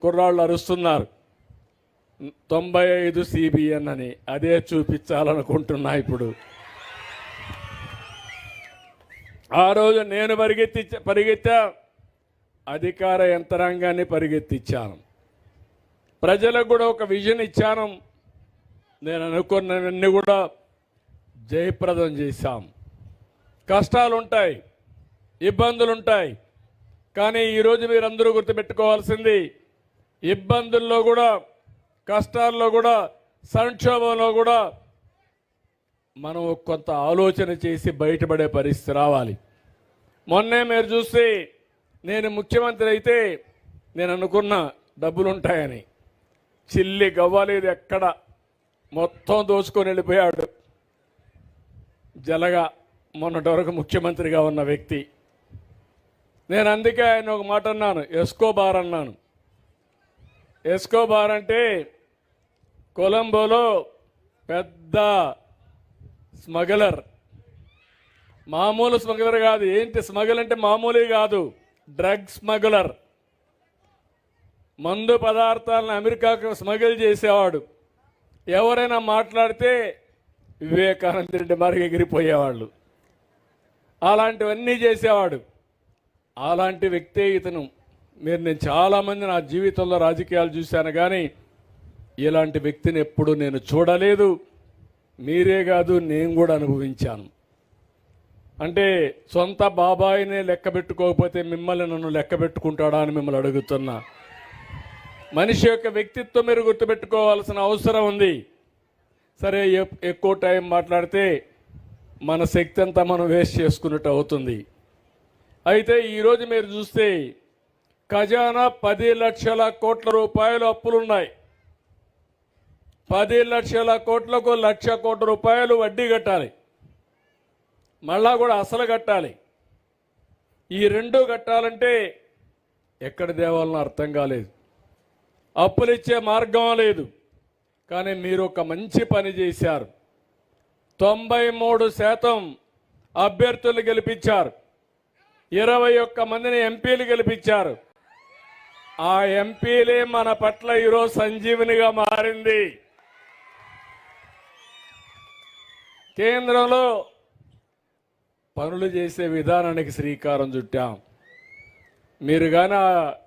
కుర్రాళ్ళు అరుస్తున్నారు 95 CBN అని. అదే చూపించాలనుకుంటున్నా ఇప్పుడు. ఆ రోజు నేను పరిగెత్తా అధికార యంత్రాంగాన్ని పరిగెత్తించాను. ప్రజలకు కూడా ఒక విజన్ ఇచ్చాను. నేను అనుకున్నవన్నీ కూడా జయప్రదం చేశాం. కష్టాలు ఉంటాయి, ఇబ్బందులు ఉంటాయి, కానీ ఈరోజు మీరందరూ గుర్తుపెట్టుకోవాల్సింది ఇబ్బందుల్లో కూడా, కష్టాల్లో కూడా, సంక్షోభంలో కూడా మనం కొంత ఆలోచన చేసి బయటపడే పరిస్థితి రావాలి. మొన్నే మీరు చూస్తే నేను ముఖ్యమంత్రి అయితే నేను అనుకున్న డబ్బులుంటాయని, చిల్లి గవ్వలేదు ఎక్కడ, మొత్తం దోచుకొని వెళ్ళిపోయాడు జలగా మొన్నటి వరకు ముఖ్యమంత్రిగా ఉన్న వ్యక్తి. నేను అందుకే ఆయన ఒక మాట అన్నాను, ఎస్కోబార్ అన్నాను. ఎస్కోబార్ అంటే కొలంబోలో పెద్ద స్మగ్లర్, మామూలు స్మగ్లర్ కాదు. ఏంటి స్మగ్లర్ అంటే మామూలు కాదు, డ్రగ్ స్మగ్లర్. మందు పదార్థాలను అమెరికాకు స్మగిల్ చేసేవాడు. ఎవరైనా మాట్లాడితే వివేకానంద రెడ్డి మరి ఎగిరిపోయేవాళ్ళు. అలాంటివన్నీ చేసేవాడు. అలాంటి వ్యక్తే ఇతను. నేను చాలామంది నా జీవితంలో రాజకీయాలు చూశాను, కానీ ఇలాంటి వ్యక్తిని ఎప్పుడు నేను చూడలేదు. మీరే కాదు, నేను కూడా అనుభవించాను. అంటే సొంత బాబాయినే లెక్క పెట్టుకోకపోతే మిమ్మల్ని నన్ను లెక్క పెట్టుకుంటాడా అని మిమ్మల్ని అడుగుతున్నా. మనిషి యొక్క వ్యక్తిత్వం మీరు గుర్తుపెట్టుకోవాల్సిన అవసరం ఉంది. సరే, ఎక్కువ టైం మాట్లాడితే మన శక్తి అంతా మనం వేస్ట్ చేసుకున్నట్టు అవుతుంది. అయితే ఈరోజు మీరు చూస్తే ఖజానా 10 లక్షల కోట్ల రూపాయలు అప్పులున్నాయి. 10 లక్షల కోట్లకు 1,00,000 కోట్ల రూపాయలు వడ్డీ కట్టాలి, మళ్ళా కూడా అసలు కట్టాలి. ఈ రెండు కట్టాలంటే ఎక్కడ దేవాలనో అర్థం కాలేదు. అప్పులు ఇచ్చే మార్గం లేదు. కానీ మీరు ఒక మంచి పని చేశారు. 93% అభ్యర్థులు గెలిపించారు. 21 మందిని ఎంపీలు గెలిపించారు. ఆ ఎంపీలే మన పట్ల ఈరోజు సంజీవనిగా మారింది. కేంద్రంలో పనులు చేసే విధానానికి శ్రీకారం చుట్టాం. మీరు కానీ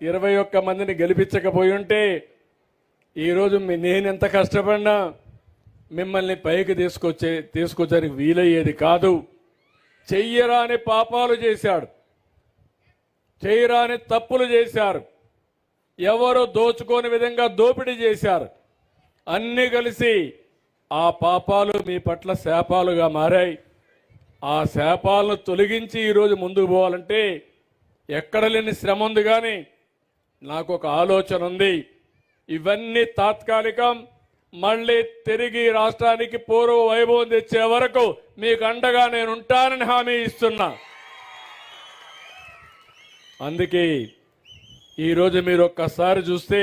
21 మందిని గెలిపించకపోయి ఉంటే ఈరోజు నేనెంత కష్టపడినా మిమ్మల్ని పైకి తీసుకొచ్చడానికి వీలయ్యేది కాదు. చెయ్యరాని పాపాలు చేశాడు, చేయరాని తప్పులు చేశారు, ఎవరు దోచుకోని విధంగా దోపిడీ చేశారు. అన్నీ కలిసి ఆ పాపాలు మీ పట్ల శాపాలుగా మారాయి. ఆ శాపాలను తొలగించి ఈరోజు ముందుకు పోవాలంటే ఎక్కడ లేని శ్రమ ఉంది. కానీ నాకు ఒక ఆలోచన ఉంది. ఇవన్నీ తాత్కాలికం. మళ్ళీ తిరిగి రాష్ట్రానికి పూర్వ వైభవం తెచ్చే వరకు మీకు అండగా నేను ఉంటానని హామీ ఇస్తున్నా. అందుకే ఈరోజు మీరు ఒక్కసారి చూస్తే